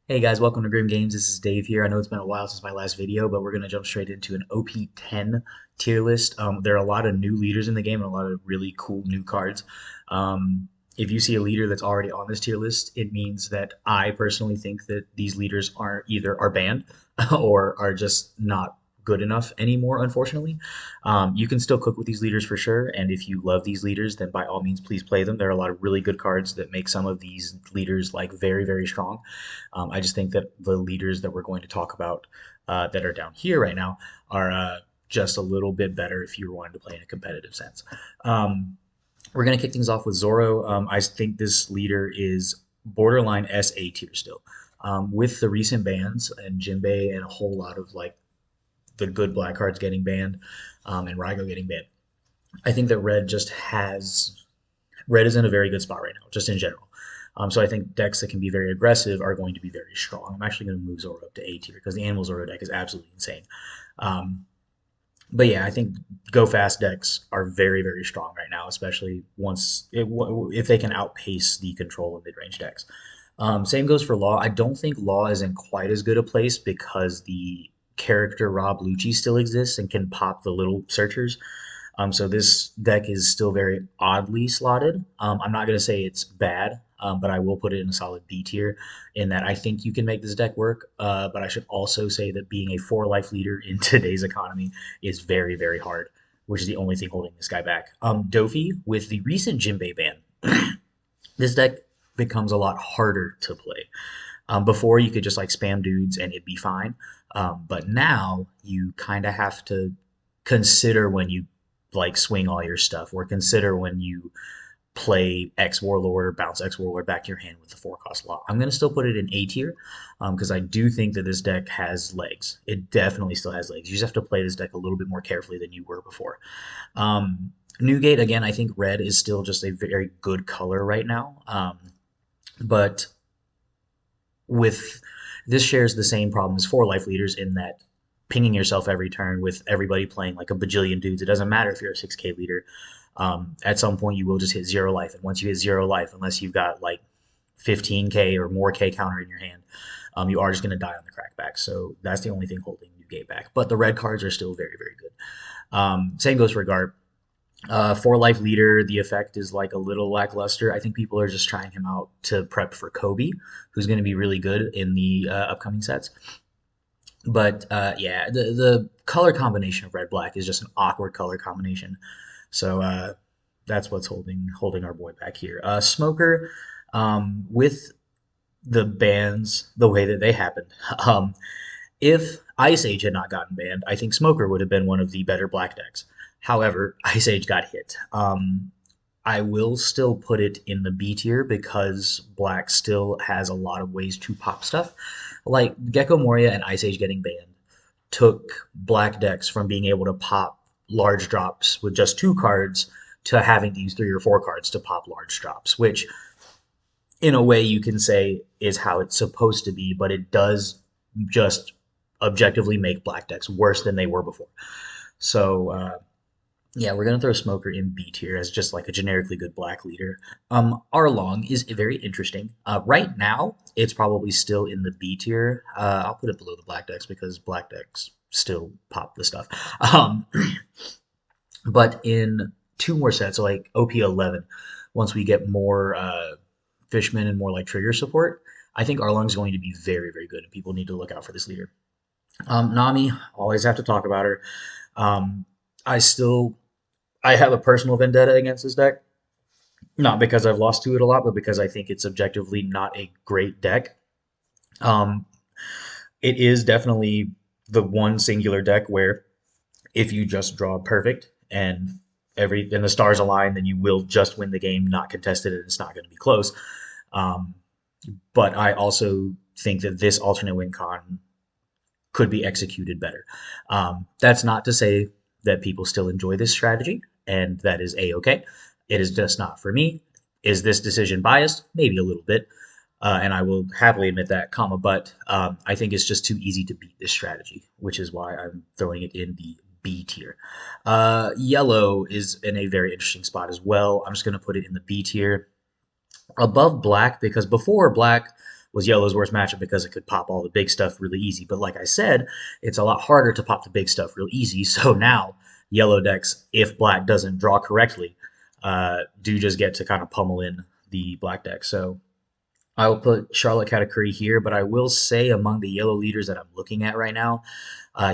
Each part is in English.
Hey guys, welcome to Grim Games. This is Dave here. I know it's been a while since my last video, but we're going to jump straight into an OP10 tier list. There are a lot of new leaders in the game and a lot of really cool new cards. If you see a leader that's already on this tier list, it means that I personally think that these leaders are either are banned or are just not good enough anymore, unfortunately. You can still cook with these leaders for sure, and if you love these leaders, then by all means, please play them. There are a lot of really good cards that make some of these leaders like very, very strong. I just think that the leaders that we're going to talk about that are down here right now are just a little bit better if you're wanting to play in a competitive sense. Um, we're going to kick things off with Zoro. I think this leader is borderline SA tier still. With the recent bans and Jinbei and a whole lot of like the good black cards getting banned and Raigo getting banned, I think that Red is in a very good spot right now, just in general. So I think decks that can be very aggressive are going to be very strong. I'm actually going to move Zoro up to A tier because the Animal Zoro deck is absolutely insane. Um, but yeah, I think go fast decks are very, very strong right now, especially if they can outpace the control of mid range decks. Same goes for Law. I don't think Law is in quite as good a place because the character Rob Lucci still exists and can pop the little searchers. So this deck is still very oddly slotted. I'm not going to say it's bad, but I will put it in a solid B tier in that I think you can make this deck work. But I should also say that being a 4 life leader in today's economy is very, very hard, which is the only thing holding this guy back. Dofi, with the recent Jinbei ban, this deck becomes a lot harder to play. Before you could just like spam dudes and it'd be fine. But now you kind of have to consider when you like swing all your stuff, or consider when you play X Warlord or bounce X Warlord back to your hand with the 4 cost Law. I'm going to still put it in A tier because I do think that this deck has legs. It definitely still has legs. You just have to play this deck a little bit more carefully than you were before. Newgate, again, I think red is still just a very good color right now. But with this shares the same problem as 4 life leaders in that pinging yourself every turn with everybody playing like a bajillion dudes. It doesn't matter if you're a 6K leader. At some point, you will just hit 0 life. And once you hit 0 life, unless you've got like 15K or more K counter in your hand, you are just going to die on the crackback. So that's the only thing holding Newgate back. But the red cards are still very, very good. Same goes for Garp. 4 life leader, the effect is like a little lackluster. I think people are just trying him out to prep for Kobe, who's going to be really good in the upcoming sets. But yeah, the color combination of red black is just an awkward color combination. So that's what's holding our boy back here. Smoker, with the bans the way that they happened. Um, if Ice Age had not gotten banned, I think Smoker would have been one of the better black decks. However, Ice Age got hit. I will still put it in the B tier because black still has a lot of ways to pop stuff. Like Gecko Moria and Ice Age getting banned took black decks from being able to pop large drops with just 2 cards to having to use 3 or 4 cards to pop large drops, which in a way you can say is how it's supposed to be, but it does just objectively make black decks worse than they were before. So yeah, we're gonna throw Smoker in B tier as just like a generically good black leader. Arlong is very interesting. Right now, it's probably still in the B tier. I'll put it below the black decks because black decks still pop the stuff. Um, but in 2 more sets, so like OP11, once we get more Fishman and more like trigger support, I think Arlong's going to be very, very good, and people need to look out for this leader. Nami, always have to talk about her. Um, I still I have a personal vendetta against this deck, not because I've lost to it a lot, but because I think it's objectively not a great deck. Um, it is definitely the one singular deck where if you just draw perfect and the stars align, then you will just win the game, not contested, and it's not going to be close. Um, but I also think that this alternate win con could be executed better. That's not to say that people still enjoy this strategy, and that is a-okay. It is just not for me. Is this decision biased? Maybe a little bit, and I will happily admit that, comma, but I think it's just too easy to beat this strategy, which is why I'm throwing it in the B tier. Yellow is in a very interesting spot as well. I'm just going to put it in the B tier above black because before black was yellow's worst matchup because it could pop all the big stuff really easy. But like I said, it's a lot harder to pop the big stuff real easy. So now yellow decks, if black doesn't draw correctly, do just get to kind of pummel in the black deck. So I will put Charlotte Katakuri here, but I will say among the yellow leaders that I'm looking at right now,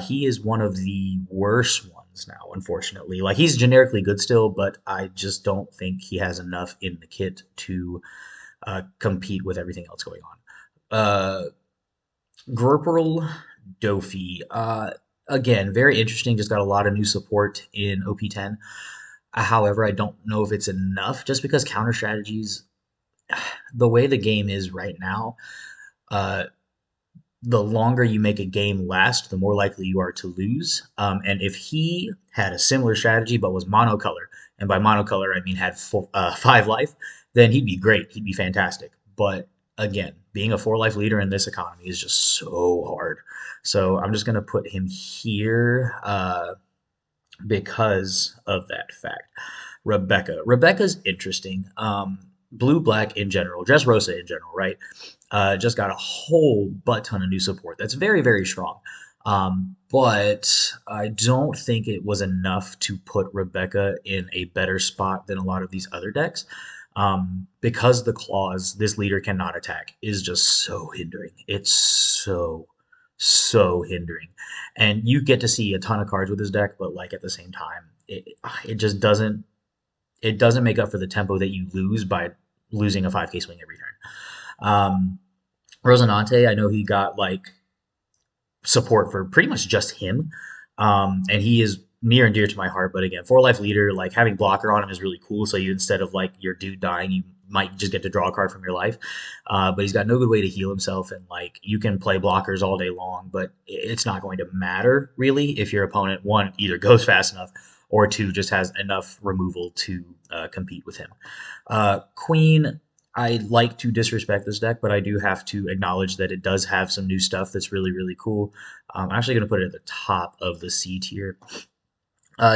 he is one of the worst ones now, unfortunately. Like he's generically good still, but I just don't think he has enough in the kit to compete with everything else going on. Gerperl Dofi, again, very interesting. Just got a lot of new support in OP10. However, I don't know if it's enough just because counter strategies, the way the game is right now, uh, the longer you make a game last, the more likely you are to lose. And if he had a similar strategy but was monocolor, and by monocolor I mean had 5 life, then he'd be great. He'd be fantastic. But again, being a 4 life leader in this economy is just so hard. So I'm just gonna put him here because of that fact. Rebecca's interesting. Blue black in general, Dressrosa in general, right? Just got a whole butt ton of new support. That's very, very strong. But I don't think it was enough to put Rebecca in a better spot than a lot of these other decks. Because the clause, this leader cannot attack, is just so hindering. It's so hindering. And you get to see a ton of cards with this deck, but like at the same time, it just doesn't make up for the tempo that you lose by losing a 5K swing every turn. Rosinante, I know he got like support for pretty much just him, and he is near and dear to my heart. But again, 4 life leader, like having blocker on him is really cool. So you instead of like your dude dying, you might just get to draw a card from your life. But he's got no good way to heal himself, and like you can play blockers all day long, but it's not going to matter really if your opponent one either goes fast enough or two just has enough removal to compete with him. Queen, I like to disrespect this deck, but I do have to acknowledge that it does have some new stuff that's really, really cool. I'm actually going to put it at the top of the C tier,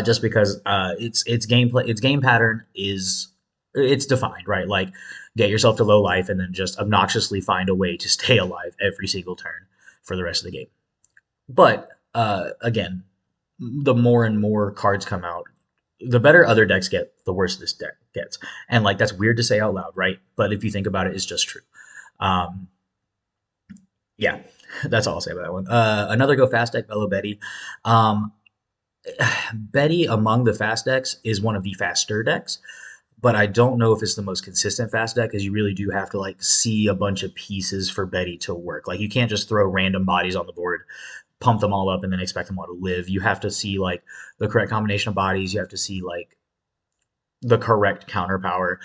just because its gameplay, its game pattern is it's defined, right? Like get yourself to low life and then just obnoxiously find a way to stay alive every single turn for the rest of the game. But again, the more and more cards come out, the better other decks get, the worse this deck gets. And like that's weird to say out loud, right? But if you think about it, it's just true. Um, yeah, that's all I'll say about that one. Another go fast deck, Bello Betty. Um, Betty among the fast decks is one of the faster decks, but I don't know if it's the most consistent fast deck because you really do have to like see a bunch of pieces for Betty to work. Like you can't just throw random bodies on the board, pump them all up, and then expect them all to live. You have to see like the correct combination of bodies. You have to see like the correct counter power.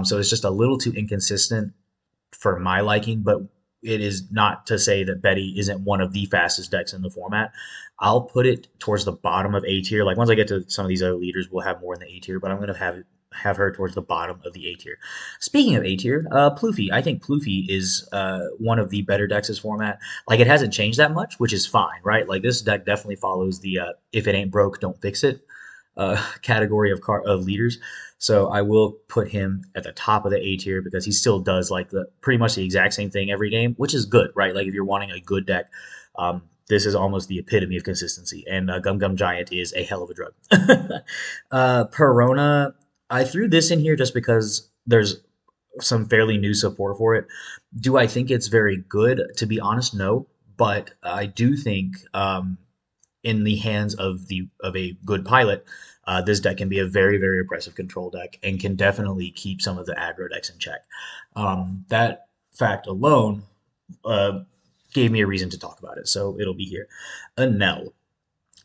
So it's just a little too inconsistent for my liking, but it is not to say that Betty isn't one of the fastest decks in the format. I'll put it towards the bottom of A tier. Like once I get to some of these other leaders, we'll have more in the A tier, but I'm gonna have her towards the bottom of the A tier. Speaking of A tier, Ploofy. I think Ploofy is one of the better decks this format. Like it hasn't changed that much, which is fine, right? Like this deck definitely follows the if it ain't broke, don't fix it category of leaders. So I will put him at the top of the A tier because he still does like the pretty much the exact same thing every game, which is good, right? Like if you're wanting a good deck, this is almost the epitome of consistency. And Gum Gum Giant is a hell of a drug. Perona, I threw this in here just because there's some fairly new support for it. Do I think it's very good? To be honest, no. But I do think in the hands of a good pilot, this deck can be a very, very oppressive control deck and can definitely keep some of the aggro decks in check. That fact alone uh, gave me a reason to talk about it, so it'll be here. Anel.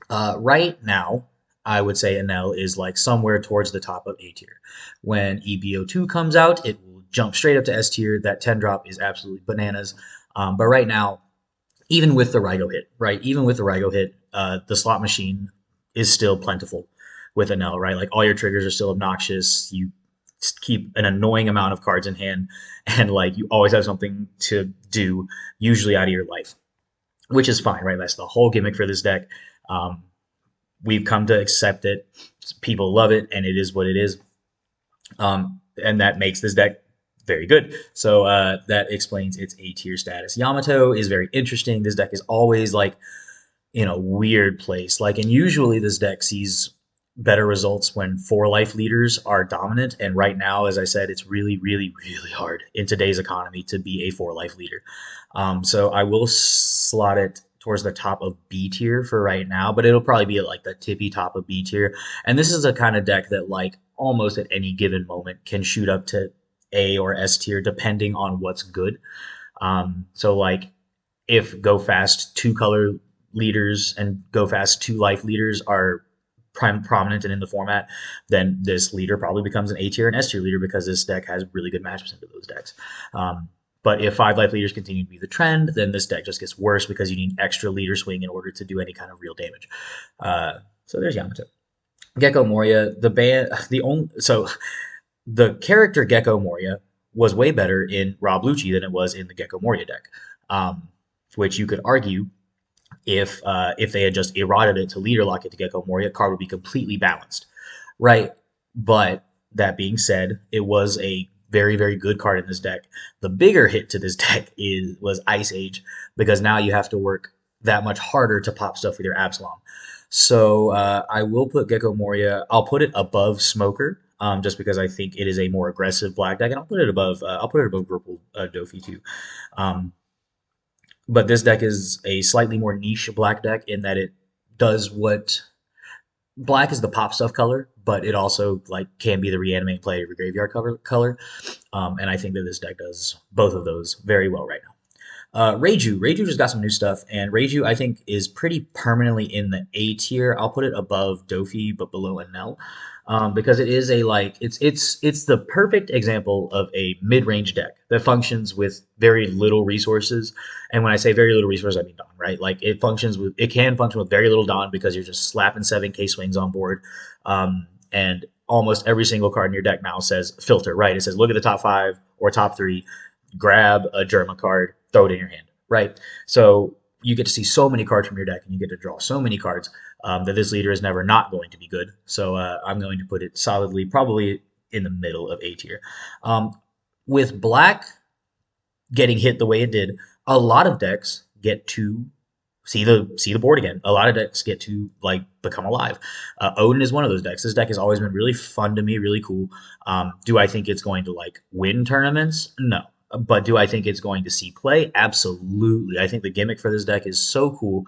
Right now, I would say Anel is like somewhere towards the top of A tier. When EBO2 comes out, it will jump straight up to S tier. That 10 drop is absolutely bananas. But right now, even with the Rygo hit, right? Even with the Rygo hit, the slot machine is still plentiful with Anel, right? Like all your triggers are still obnoxious. You keep an annoying amount of cards in hand, and like you always have something to do, usually out of your life, which is fine, right? That's the whole gimmick for this deck. Um, we've come to accept it. People love it, and it is what it is. And that makes this deck Very good. So that explains its A tier status. Yamato is very interesting. This deck is always like in a weird place. Like, and usually this deck sees better results when four life leaders are dominant. And right now, as I said, it's really, really, really hard in today's economy to be a four life leader. So I will slot it towards the top of B tier for right now, but it'll probably be at like the tippy top of B tier. And this is a kind of deck that like almost at any given moment can shoot up to A or S tier depending on what's good. So like if go fast two color leaders and go fast two life leaders are prominent and in the format, then this leader probably becomes an A tier and S tier leader because this deck has really good matchups into those decks. But if five life leaders continue to be the trend, then this deck just gets worse because you need extra leader swing in order to do any kind of real damage. So there's Yamato. Gecko Moria, the character Gecko Moria was way better in Rob Lucci than it was in the Gecko Moria deck, which you could argue if they had just eroded it to leader lock it to Gecko Moria, card would be completely balanced, right? But that being said, it was a very very good card in this deck. The bigger hit to this deck was Ice Age because now you have to work that much harder to pop stuff with your Absalom. So I will put Gecko Moria. I'll put it above Smoker, just because I think it is a more aggressive black deck, and I'll put it above. I'll put it above Purple Dofi too. Um, but this deck is a slightly more niche black deck in that it does what black is the pop stuff color, but it also like can be the reanimate play of your graveyard color. And I think that this deck does both of those very well right now. Reiju just got some new stuff, and Reiju I think is pretty permanently in the A tier. I'll put it above Dofi, but below Enel, because it is a like it's the perfect example of a mid range deck that functions with very little resources. And when I say very little resources, I mean Dawn, right? Like it can function with very little Dawn because you're just slapping 7K swings on board, and almost every single card in your deck now says filter, right? It says look at the top five or top three, grab a Germa card, throw it in your hand, right? So you get to see so many cards from your deck, and you get to draw so many cards that this leader is never not going to be good. So I'm going to put it solidly, probably in the middle of A tier. With black getting hit the way it did, a lot of decks get to see the board again. A lot of decks get to like become alive. Odin is one of those decks. This deck has always been really fun to me, really cool. Do I think it's going to like win tournaments? No. But do I think it's going to see play? Absolutely. I think the gimmick for this deck is so cool,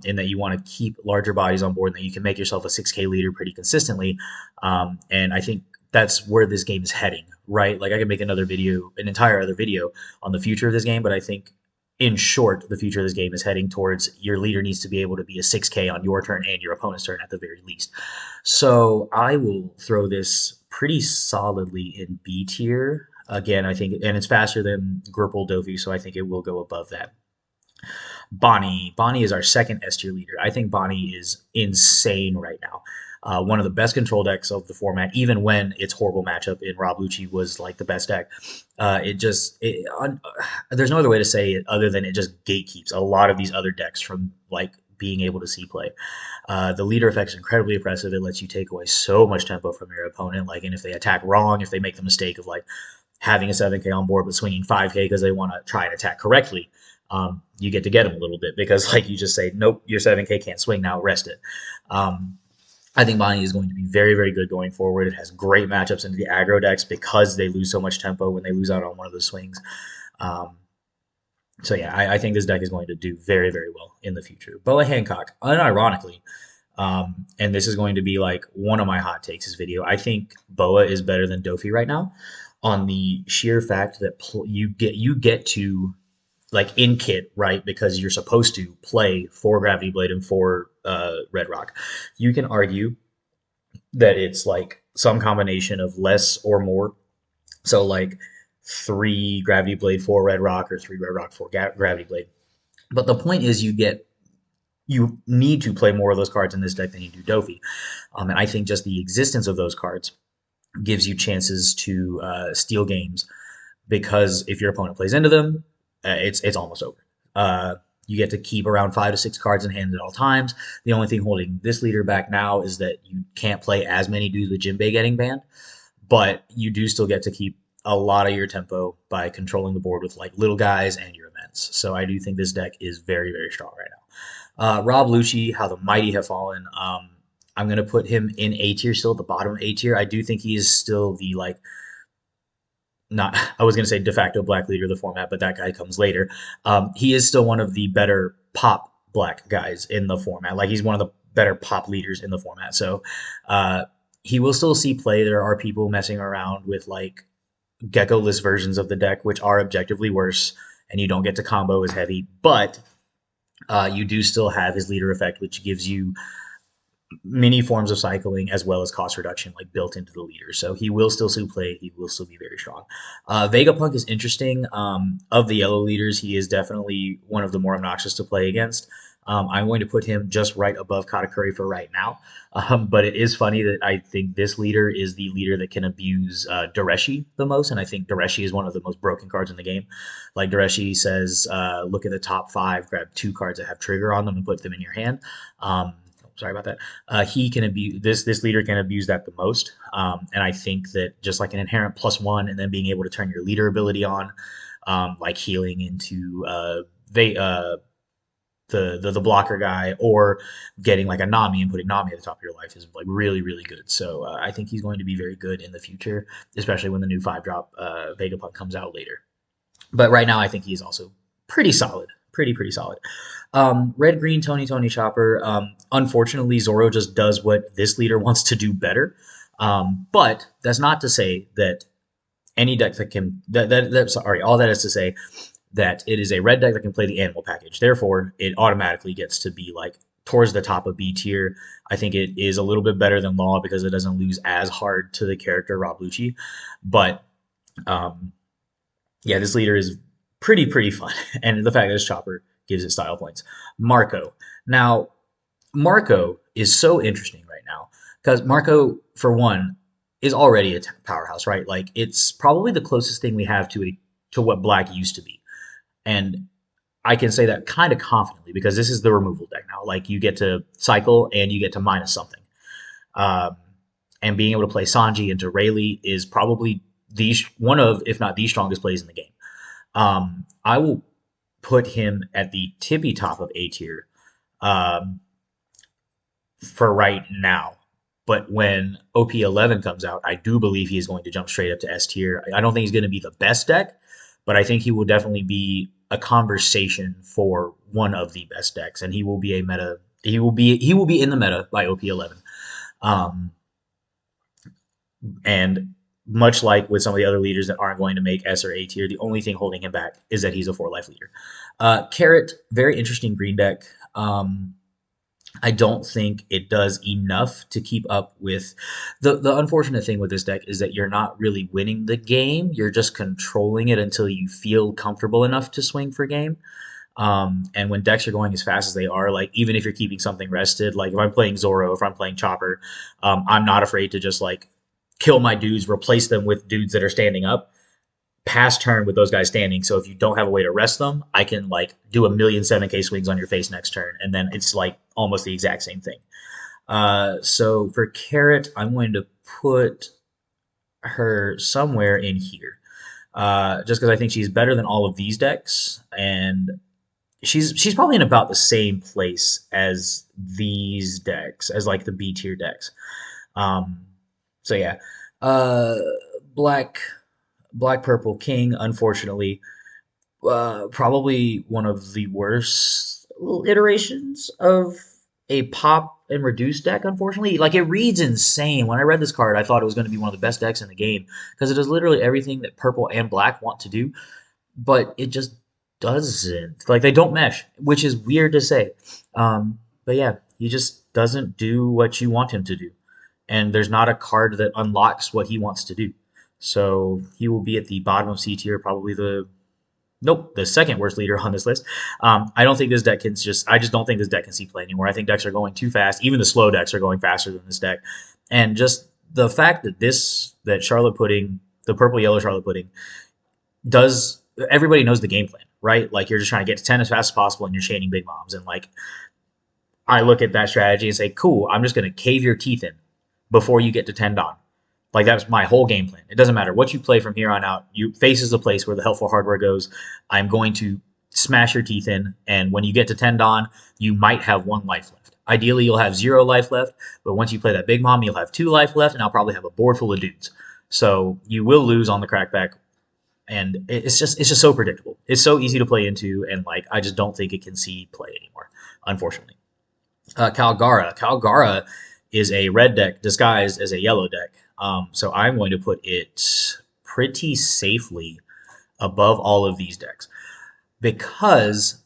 in that you want to keep larger bodies on board and that you can make yourself a 6K leader pretty consistently. And I think that's where this game is heading, right? Like I could make an entire other video on the future of this game, but I think in short, the future of this game is heading towards your leader needs to be able to be a 6K on your turn and your opponent's turn at the very least. So I will throw this pretty solidly in B tier. Again, I think, and it's faster than Gripple Dovi, so I think it will go above that. Bonnie. Bonnie is our second S tier leader. I think Bonnie is insane right now. One of the best control decks of the format, even when its horrible matchup in Rob Lucci was like the best deck. There's no other way to say it other than it just gatekeeps a lot of these other decks from like being able to see play. The leader effect is incredibly oppressive. It lets you take away so much tempo from your opponent. Like, and if they attack wrong, if they make the mistake of like having a 7K on board but swinging 5K because they want to try and attack correctly, you get to get them a little bit because like you just say, nope, your 7K can't swing now, rest it. I think Bonnie is going to be very, very good going forward. It has great matchups into the aggro decks because they lose so much tempo when they lose out on one of those swings. So yeah, I think this deck is going to do very, very well in the future. Boa Hancock, unironically, and this is going to be like one of my hot takes this video. I think Boa is better than Dofi right now on the sheer fact that you get to like in kit, right? Because you're supposed to play 4 Gravity Blade and 4 Red Rock. You can argue that it's like some combination of less or more. So like 3 Gravity Blade, 4 Red Rock, or 3 Red Rock, 4 Gravity Blade. But the point is you need to play more of those cards in this deck than you do Dofi. And I think just the existence of those cards gives you chances to steal games, because if your opponent plays into them, it's almost over. You get to keep around 5 to 6 cards in hand at all times. The only thing holding this leader back now is that you can't play as many dudes with Jinbei getting banned, but you do still get to keep a lot of your tempo by controlling the board with like little guys and your events. So I do think this deck is very, very strong right now. Rob Lucci, How the Mighty Have Fallen. I'm gonna put him in A tier, still at the bottom of A tier. I do think he is still the like not I was gonna say de facto black leader of the format, but that guy comes later. He is still one of the better pop black guys in the format. Like he's one of the better pop leaders in the format. So uh, he will still see play. There are people messing around with like gecko-less versions of the deck, which are objectively worse, and you don't get to combo as heavy. But you do still have his leader effect, which gives you many forms of cycling as well as cost reduction like built into the leader. So he will still see play. He will still be very strong. Vegapunk is interesting. Of the yellow leaders, he is definitely one of the more obnoxious to play against. I'm going to put him just right above Katakuri for right now. But it is funny that I think this leader is the leader that can abuse Dareshi the most. And I think Dareshi is one of the most broken cards in the game. Like Dareshi says, look at the top five, grab two cards that have trigger on them and put them in your hand. Sorry about that. He can abuse this leader can abuse that the most, and I think that just like an inherent +1, and then being able to turn your leader ability on, like healing into the blocker guy, or getting like a Nami and putting Nami at the top of your life is like really really good. So I think he's going to be very good in the future, especially when the new 5 drop Vegapunk comes out later. But right now, I think he's also pretty solid, pretty solid. Red Green Tony Chopper. Unfortunately, Zoro just does what this leader wants to do better. But that's not to say that any deck that can sorry, all that is to say that it is a red deck that can play the animal package. Therefore, it automatically gets to be like towards the top of B tier. I think it is a little bit better than Law because it doesn't lose as hard to the character Rob Lucci. But um, yeah, this leader is pretty fun, and the fact that it's Chopper gives it style points. Marco. Now, Marco is so interesting right now because Marco, for one, is already a powerhouse, right? Like it's probably the closest thing we have to what Black used to be, and I can say that kind of confidently because this is the removal deck now. Like you get to cycle and you get to minus something, um, and being able to play Sanji into Rayleigh is probably the one of, if not the strongest plays in the game. I will put him at the tippy top of A tier um, for right now. But when OP11 comes out, I do believe he is going to jump straight up to S tier. I don't think he's going to be the best deck, but I think he will definitely be a conversation for one of the best decks, and he will be a meta. He will be in the meta by OP11. Um, and much like with some of the other leaders that aren't going to make S or A tier, the only thing holding him back is that he's a 4 life leader. Carrot, very interesting green deck. I don't think it does enough to keep up with the unfortunate thing with this deck is that you're not really winning the game. You're just controlling it until you feel comfortable enough to swing for game. And when decks are going as fast as they are, like even if you're keeping something rested, like if I'm playing Zoro, if I'm playing Chopper, I'm not afraid to just like kill my dudes, replace them with dudes that are standing up, pass turn with those guys standing. So if you don't have a way to rest them, I can like do a million 7K swings on your face next turn, and then it's like almost the exact same thing. So for Carrot, I'm going to put her somewhere in here, just because I think she's better than all of these decks, and she's probably in about the same place as these decks, as like the B tier decks. Um, so yeah, uh, Black Purple King, unfortunately, probably one of the worst iterations of a pop and reduced deck. Unfortunately, like it reads insane. When I read this card, I thought it was going to be one of the best decks in the game because it does literally everything that purple and black want to do, but it just doesn't. Like they don't mesh, which is weird to say. But yeah, he just doesn't do what you want him to do, and there's not a card that unlocks what he wants to do. So he will be at the bottom of C tier, probably the second worst leader on this list. I don't think this deck can I just don't think this deck can see play anymore. I think decks are going too fast. Even the slow decks are going faster than this deck, and just the fact that Charlotte Pudding, the purple yellow Charlotte Pudding, does everybody knows the game plan, right? Like you're just trying to get to 10 as fast as possible, and you're chaining big bombs, and like I look at that strategy and say, cool, I'm just going to cave your teeth in before you get to 10 Dawn. Like that's my whole game plan. It doesn't matter what you play from here on out. You face is the place where the helpful hardware goes. I'm going to smash your teeth in, and when you get to 10 Dawn, you might have one life left. Ideally, you'll have zero life left, but once you play that Big Mom, you'll have two life left, and I'll probably have a board full of dudes. So you will lose on the crackback, and it's just so predictable. It's so easy to play into, and like I just don't think it can see play anymore, unfortunately. Calgara is a red deck disguised as a yellow deck. So I'm going to put it pretty safely above all of these decks because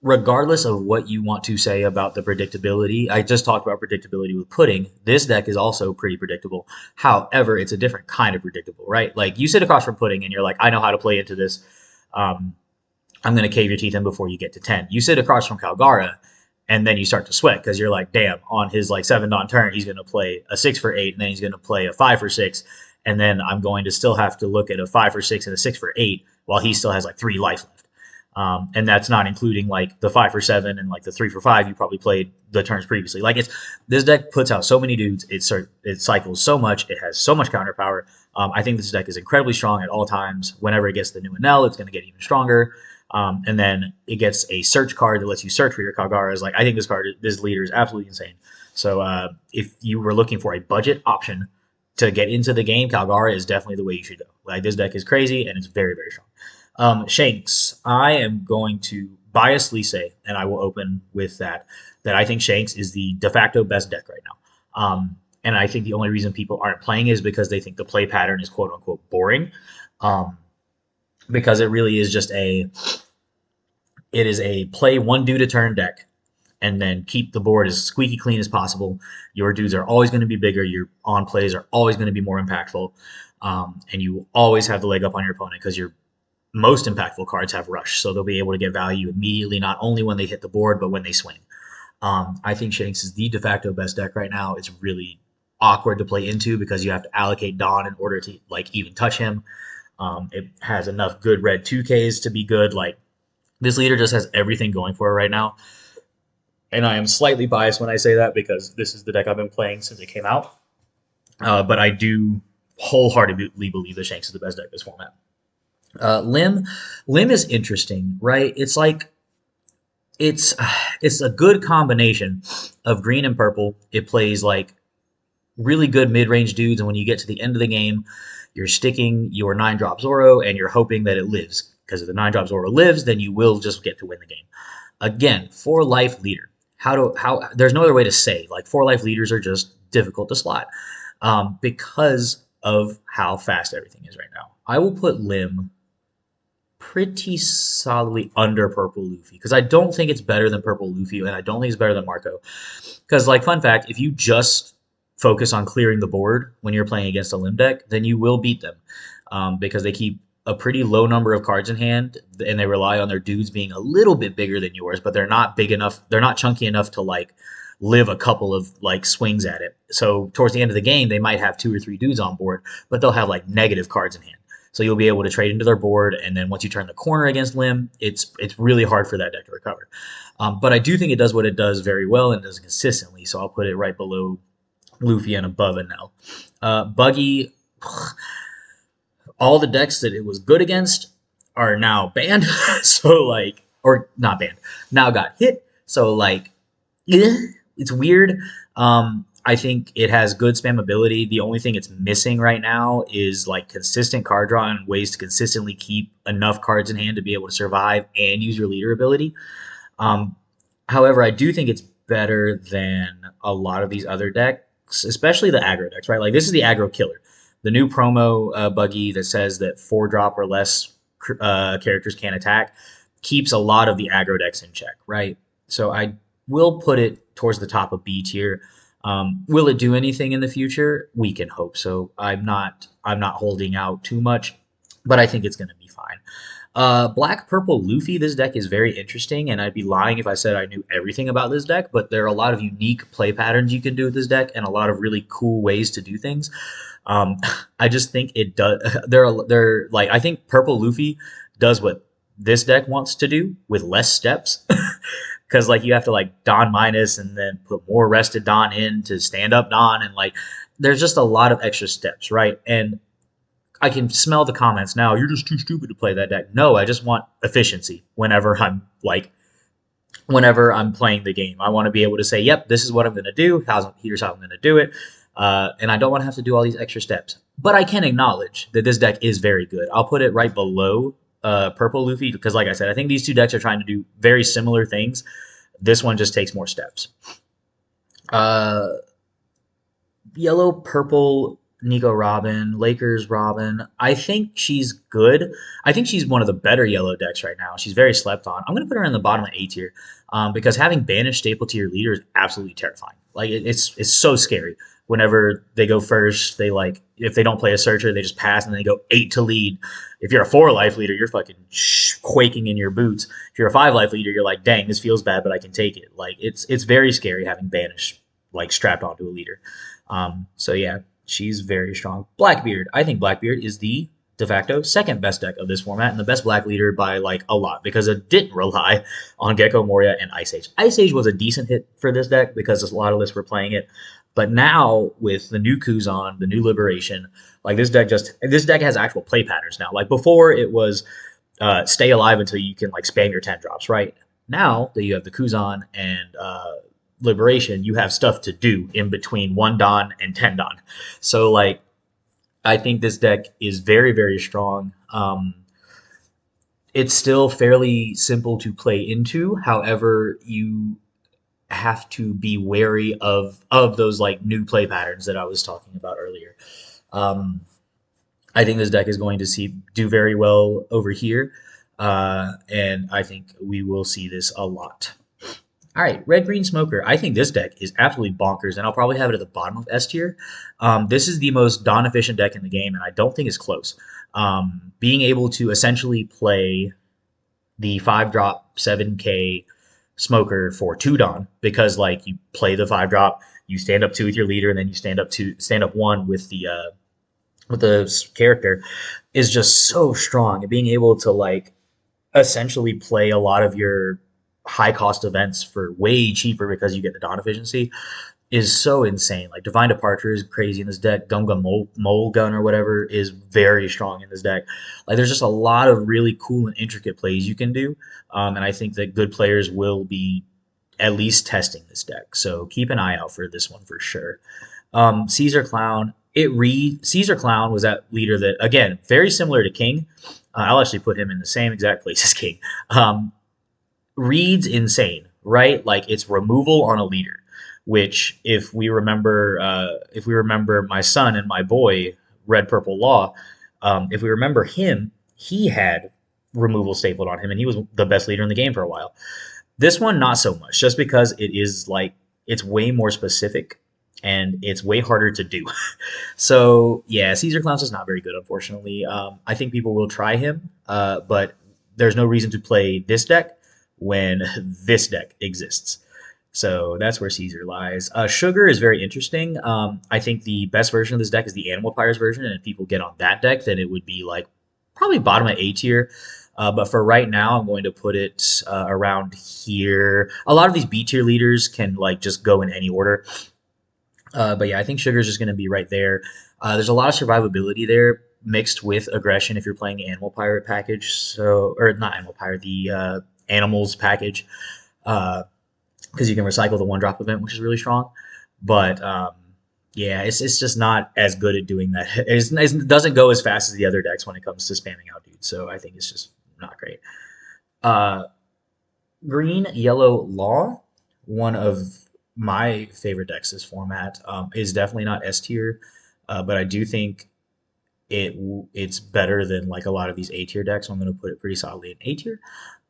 regardless of what you want to say about the predictability, I just talked about predictability with Pudding. This deck is also pretty predictable. However, it's a different kind of predictable, right? Like you sit across from Pudding and you're like, I know how to play into this. Um, I'm going to cave your teeth in before you get to 10. You sit across from Calgara and then you start to sweat because you're like, damn, on his like 7 Dawn turn, he's going to play a 6 for 8, and then he's going to play a 5 for 6. And then I'm going to still have to look at a 5 for 6 and a 6 for 8 while he still has like 3 life left. And that's not including like the 5 for 7 and like the 3 for 5 you probably played the turns previously. Like it's this deck puts out so many dudes. It cycles so much. It has so much counter power. I think this deck is incredibly strong at all times. Whenever it gets the new Enel, it's going to get even stronger. And then it gets a search card that lets you search for your Kalgaras. Like I think this leader is absolutely insane. So if you were looking for a budget option to get into the game, Kalgara is definitely the way you should go. Like this deck is crazy and it's very very strong. Shanks, I am going to biasly say, and I will open with that I think Shanks is the de facto best deck right now. And I think the only reason people aren't playing is because they think the play pattern is quote unquote boring. Because it really is just it is a play one dude a turn deck and then keep the board as squeaky clean as possible. Your dudes are always going to be bigger. Your on plays are always going to be more impactful. And you will always have the leg up on your opponent because your most impactful cards have rush. So they'll be able to get value immediately, not only when they hit the board, but when they swing. I think Shanks is the de facto best deck right now. It's really awkward to play into because you have to allocate Dawn in order to like even touch him. It has enough good red 2Ks to be good. Like this leader just has everything going for it right now. And I am slightly biased when I say that because this is the deck I've been playing since it came out. But I do wholeheartedly believe that Shanks is the best deck in this format. Lim is interesting, right? It's like it's a good combination of green and purple. It plays like really good mid-range dudes, and when you get to the end of the game, you're sticking your 9-drop Zoro and you're hoping that it lives. Because if the 9-drop Zoro lives, then you will just get to win the game. Again, 4-life leader. There's no other way to say. Like 4-life leaders are just difficult to slot because of how fast everything is right now. I will put Lim pretty solidly under Purple Luffy because I don't think it's better than Purple Luffy, and I don't think it's better than Marco. Because, like, fun fact, if you just focus on clearing the board when you're playing against a Lim deck, then you will beat them because they keep a pretty low number of cards in hand, and they rely on their dudes being a little bit bigger than yours, but they're not big enough. They're not chunky enough to like live a couple of like swings at it. So towards the end of the game, they might have 2 or 3 dudes on board, but they'll have like negative cards in hand. So you'll be able to trade into their board, and then once you turn the corner against Lim, it's really hard for that deck to recover. But I do think it does what it does very well and does it consistently. So I'll put it right below Luffy and above Enel. Buggy, all the decks that it was good against are now banned. So like, or not banned, now got hit. So like, it's weird. I think it has good spammability. The only thing it's missing right now is like consistent card draw and ways to consistently keep enough cards in hand to be able to survive and use your leader ability. However, I do think it's better than a lot of these other decks, especially the aggro decks, right? Like this is the aggro killer. The new promo buggy that says that 4-drop or less characters can attack keeps a lot of the aggro decks in check, right? So I will put it towards the top of B tier. Will it do anything in the future? We can hope so. I'm not holding out too much, but I think it's going to be fine. Black Purple Luffy, this deck is very interesting, and I'd be lying if I said I knew everything about this deck, but there are a lot of unique play patterns you can do with this deck and a lot of really cool ways to do things. I just think it does. They're like, I think Purple Luffy does what this deck wants to do with less steps. Because like you have to like Don minus and then put more rested Don in to stand up Don, and like there's just a lot of extra steps, right? And I can smell the comments now. You're just too stupid to play that deck. No, I just want efficiency whenever I'm playing the game. I want to be able to say, "Yep, this is what I'm going to do. Here's how I'm going to do it," and I don't want to have to do all these extra steps. But I can acknowledge that this deck is very good. I'll put it right below Purple Luffy because, like I said, I think these two decks are trying to do very similar things. This one just takes more steps. Uh, Yellow purple Nico Robin, Lakers Robin. I think she's good. I think she's one of the better yellow decks right now. She's very slept on. I'm going to put her in the bottom of A tier because having banished staple to your leader is absolutely terrifying. Like it's so scary. Whenever they go first, they like if they don't play a searcher, they just pass and they go 8 to lead. If you're a 4 life leader, you're fucking quaking in your boots. If you're a 5 life leader, you're like, dang, this feels bad, but I can take it. Like it's very scary having banished like strapped onto a leader. So yeah, she's very strong. Blackbeard. I think Blackbeard is the de facto second best deck of this format and the best black leader by like a lot because it didn't rely on Gecko Moria and Ice Age. Ice Age was a decent hit for this deck because a lot of lists were playing it. But now with the new Kuzan, the new Liberation, like this deck has actual play patterns now. Like before it was stay alive until you can like spam your 10 drops, right? Now that you have the Kuzan and Liberation, you have stuff to do in between 1 Don and 10 Don. So like I think this deck is very, very strong. It's still fairly simple to play into. However, you have to be wary of those like new play patterns that I was talking about earlier. Um, I think this deck is going to do very well over here, and I think we will see this a lot. All right, Red Green Smoker. I think this deck is absolutely bonkers, and I'll probably have it at the bottom of S tier. This is the most Dawn efficient deck in the game, and I don't think it's close. Being able to essentially play the 5 drop 7K Smoker for 2 Dawn because like you play the 5 drop, you stand up 2 with your leader, and then you stand up 1 with the character is just so strong. And being able to like essentially play a lot of your high cost events for way cheaper because you get the Dawn efficiency is so insane. Like Divine Departure is crazy in this deck. Gum Gum Mole Gun or whatever is very strong in this deck. Like there's just a lot of really cool and intricate plays you can do, and I think that good players will be at least testing this deck. So keep an eye out for this one for sure. Caesar Clown. Caesar Clown was that leader that again very similar to King. I'll actually put him in the same exact place as King. Reed's insane, right? Like it's removal on a leader, which if we remember my son and my boy Red Purple Law, if we remember him, he had removal stapled on him, and he was the best leader in the game for a while. This one, not so much, just because it is like it's way more specific and it's way harder to do. So yeah, Caesar Clowns is not very good, unfortunately. I think people will try him, but there's no reason to play this deck when this deck exists. So that's where Caesar lies. Sugar is very interesting. I think the best version of this deck is the Animal Pyres version, and if people get on that deck, then it would be like probably bottom of A tier. But for right now, I'm going to put it around here. A lot of these B tier leaders can like just go in any order. But yeah, I think Sugar is just going to be right there. There's a lot of survivability there mixed with aggression if you're playing the Animal Pirate package. So, or not Animal Pirate, the Animals package. Because you can recycle the 1 drop event, which is really strong. But yeah, it's just not as good at doing that. It doesn't go as fast as the other decks when it comes to spamming out dudes. So I think it's just not great. Uh, Green Yellow Law, one of my favorite decks this format, is definitely not S tier, but I do think it's better than like a lot of these A tier decks. So I'm going to put it pretty solidly in A tier.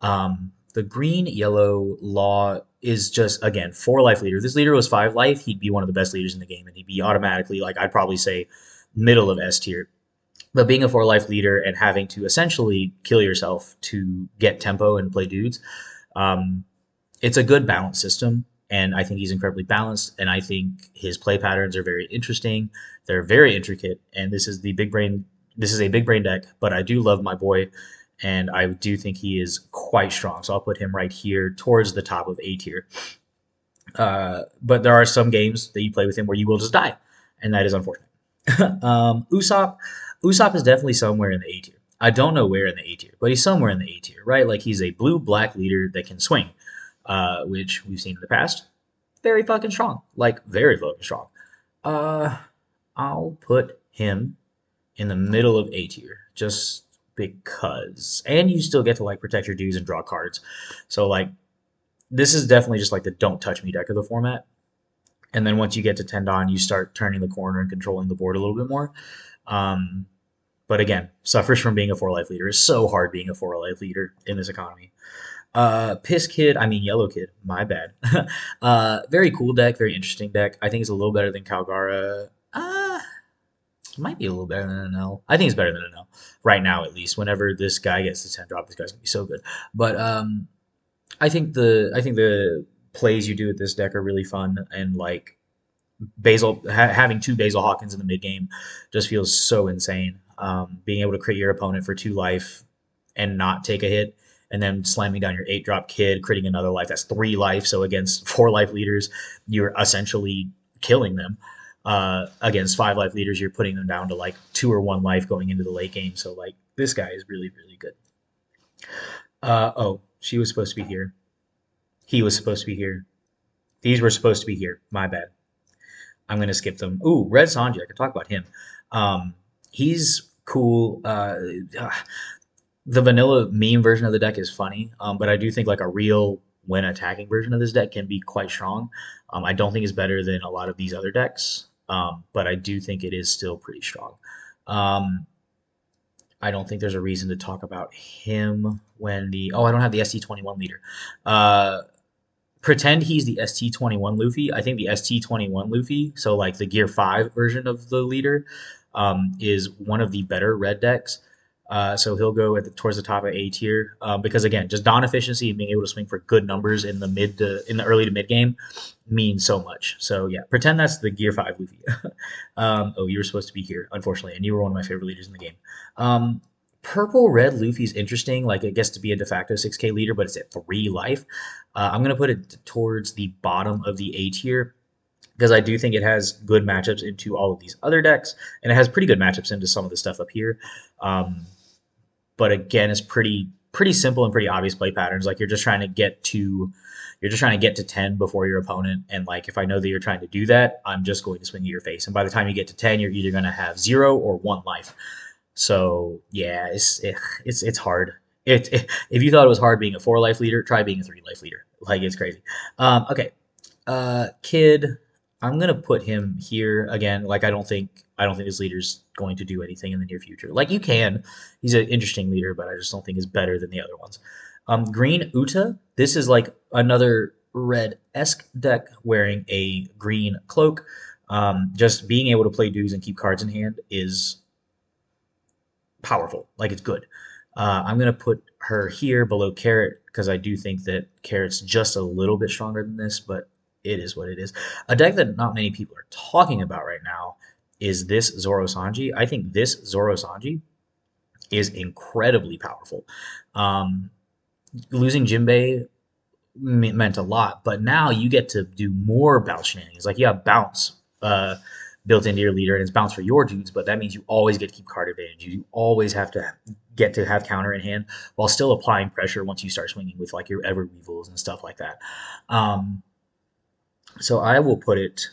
The Green Yellow Law is just again 4 life leader. If this leader was 5 life, he'd be one of the best leaders in the game, and he'd be automatically like I'd probably say middle of S tier. But being a 4 life leader and having to essentially kill yourself to get tempo and play dudes, um, it's a good balance system, and I think he's incredibly balanced. And I think his play patterns are very interesting. They're very intricate, and this is the big brain. This is a big brain deck, but I do love my boy, and I do think he is quite strong. So I'll put him right here towards the top of A tier. But there are some games that you play with him where you will just die, and that is unfortunate. Usopp, Usopp is definitely somewhere in the A tier. I don't know where in the A tier, but he's somewhere in the A tier, right? Like he's a blue black leader that can swing, which we've seen in the past. Very fucking strong, like very fucking strong. Uh, I'll put him in the middle of A tier just because, and you still get to like protect your dudes and draw cards. So like this is definitely just like the don't touch me deck of the format. And then once you get to Tendon, you start turning the corner and controlling the board a little bit more. Um, but again, suffers from being a 4 life leader. It's so hard being a 4 life leader in this economy. Piss Kid, I mean Yellow Kid, my bad. Very cool deck, very interesting deck. I think it's a little better than Calgara. It might be a little better than an L. I think it's better than an L right now, at least. Whenever this guy gets the 10 drop, this guy's gonna be so good. But I think the plays you do with this deck are really fun, and like having two Basil Hawkins in the mid game just feels so insane. Being able to crit your opponent for 2 life and not take a hit, and then slamming down your 8 drop kid, critting another life. That's 3 life. So against 4 life leaders, you're essentially killing them. Against 5 life leaders, you're putting them down to like 2 or 1 life going into the late game. So like this guy is really really good. Oh, she was supposed to be here. He was supposed to be here. These were supposed to be here. My bad. I'm gonna skip them. Ooh, Red Sanji. I could talk about him. He's cool. The vanilla meme version of the deck is funny, but I do think like a real when attacking version of this deck can be quite strong. I don't think it's better than a lot of these other decks, but I do think it is still pretty strong. Um, I don't think there's a reason to talk about him when the I don't have the ST21 leader. Uh, Pretend he's the ST21 Luffy. I think the ST21 Luffy, so like the Gear 5 version of the leader, is one of the better red decks. So he'll go towards the top of A tier because again, just Dawn efficiency and being able to swing for good numbers in the early to mid game means so much. So yeah, pretend that's the Gear 5 Luffy. Oh, you were supposed to be here, unfortunately, and you were one of my favorite leaders in the game. Um, Purple red Luffy's interesting. Like it gets to be a de facto 6K leader, but it's at 3 life. I'm gonna put it towards the bottom of the A tier because I do think it has good matchups into all of these other decks, and it has pretty good matchups into some of the stuff up here. Um, but again, it's pretty simple and pretty obvious play patterns. Like you're just trying to get to 10 before your opponent, and like if I know that you're trying to do that, I'm just going to swing at your face. And by the time you get to 10, you're either going to have 0 or 1 life. So yeah, it's hard. If you thought it was hard being a 4 life leader, try being a 3 life leader. Like it's crazy. Okay, Kid, I'm gonna put him here again. Like I don't think this leader's going to do anything in the near future. Like you can, he's an interesting leader, but I just don't think is better than the other ones. Green Uta, this is like another red esque deck wearing a green cloak. Just being able to play dudes and keep cards in hand is powerful. Like it's good. I'm gonna put her here below Carrot because I do think that Carrot's just a little bit stronger than this, but it is what it is. A deck that not many people are talking about right now is this Zoro Sanji. I think this Zoro Sanji is incredibly powerful. Um, Losing Jinbei meant a lot, but now you get to do more bounce shenanigans. Like you have bounce built into your leader, and it's bounce for your dudes, but that means you always get to keep card advantage. You always have to get to have counter in hand while still applying pressure once you start swinging with like your Ever Weevils and stuff like that. Um, so I will put it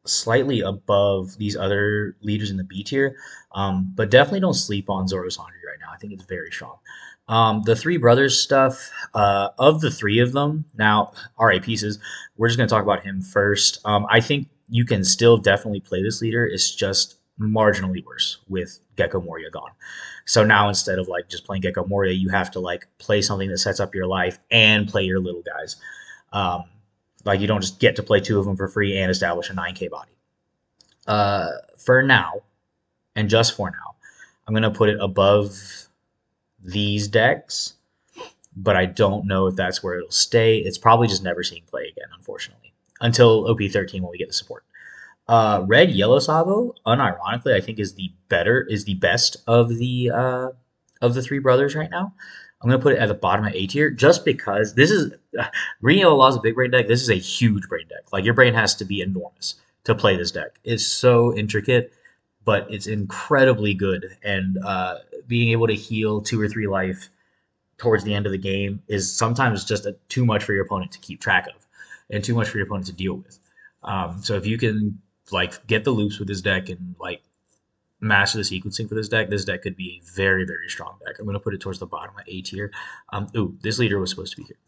slightly above these other leaders in the B tier, but definitely don't sleep on Zoro Sanji right now. I think it's very strong. The three brothers stuff, of the three of them, now, RA pieces, we're just going to talk about him first. I think you can still definitely play this leader. It's just marginally worse with Gecko Moria gone. So now instead of like just playing Gecko Moria, you have to like play something that sets up your life and play your little guys. Um, like you don't just get to play two of them for free and establish a 9K body. For now, and just for now, I'm going to put it above these decks, but I don't know if that's where it'll stay. It's probably just never seeing play again, unfortunately, until OP13 when we get the support. Red Yellow Sabo, unironically, I think is the best of the three brothers right now. I'm gonna put it at the bottom of A tier just because this is Green Yellow Law is a big brain deck. This is a huge brain deck. Like your brain has to be enormous to play this deck. It's so intricate, but it's incredibly good. And being able to heal 2 or 3 life towards the end of the game is sometimes just too much for your opponent to keep track of, and too much for your opponent to deal with. So if you can like get the loops with this deck and like master the sequencing for this deck could be a very very strong deck. I'm going to put it towards the bottom at A tier. Ooh, this leader was supposed to be here.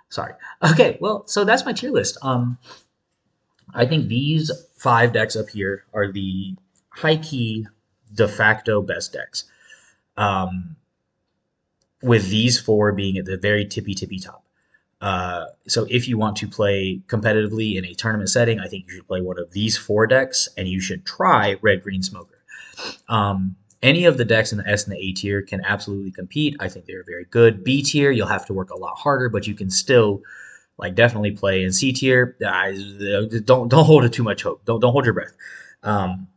Sorry. Okay, well, so that's my tier list. I think these 5 decks up here are the high key de facto best decks. Um, with these 4 being at the very tippy top. So if you want to play competitively in a tournament setting, I think you should play one of these 4 decks, and you should try Red Green Smoker. Any of the decks in the S and the A tier can absolutely compete. I think they're very good. B tier, you'll have to work a lot harder, but you can still like definitely play. In C tier, don't hold it too much hope. Don't hold your breath. Um,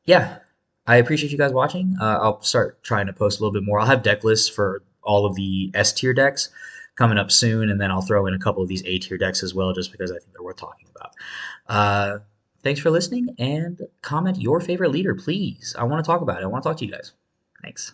yeah, I appreciate you guys watching. I'll start trying to post a little bit more. I'll have deck lists for all of the S tier decks coming up soon, and then I'll throw in a couple of these A tier decks as well, just because I think they're worth talking about. Uh, Thanks for listening, and comment your favorite leader, please. I want to talk about it. I want to talk to you guys. Thanks.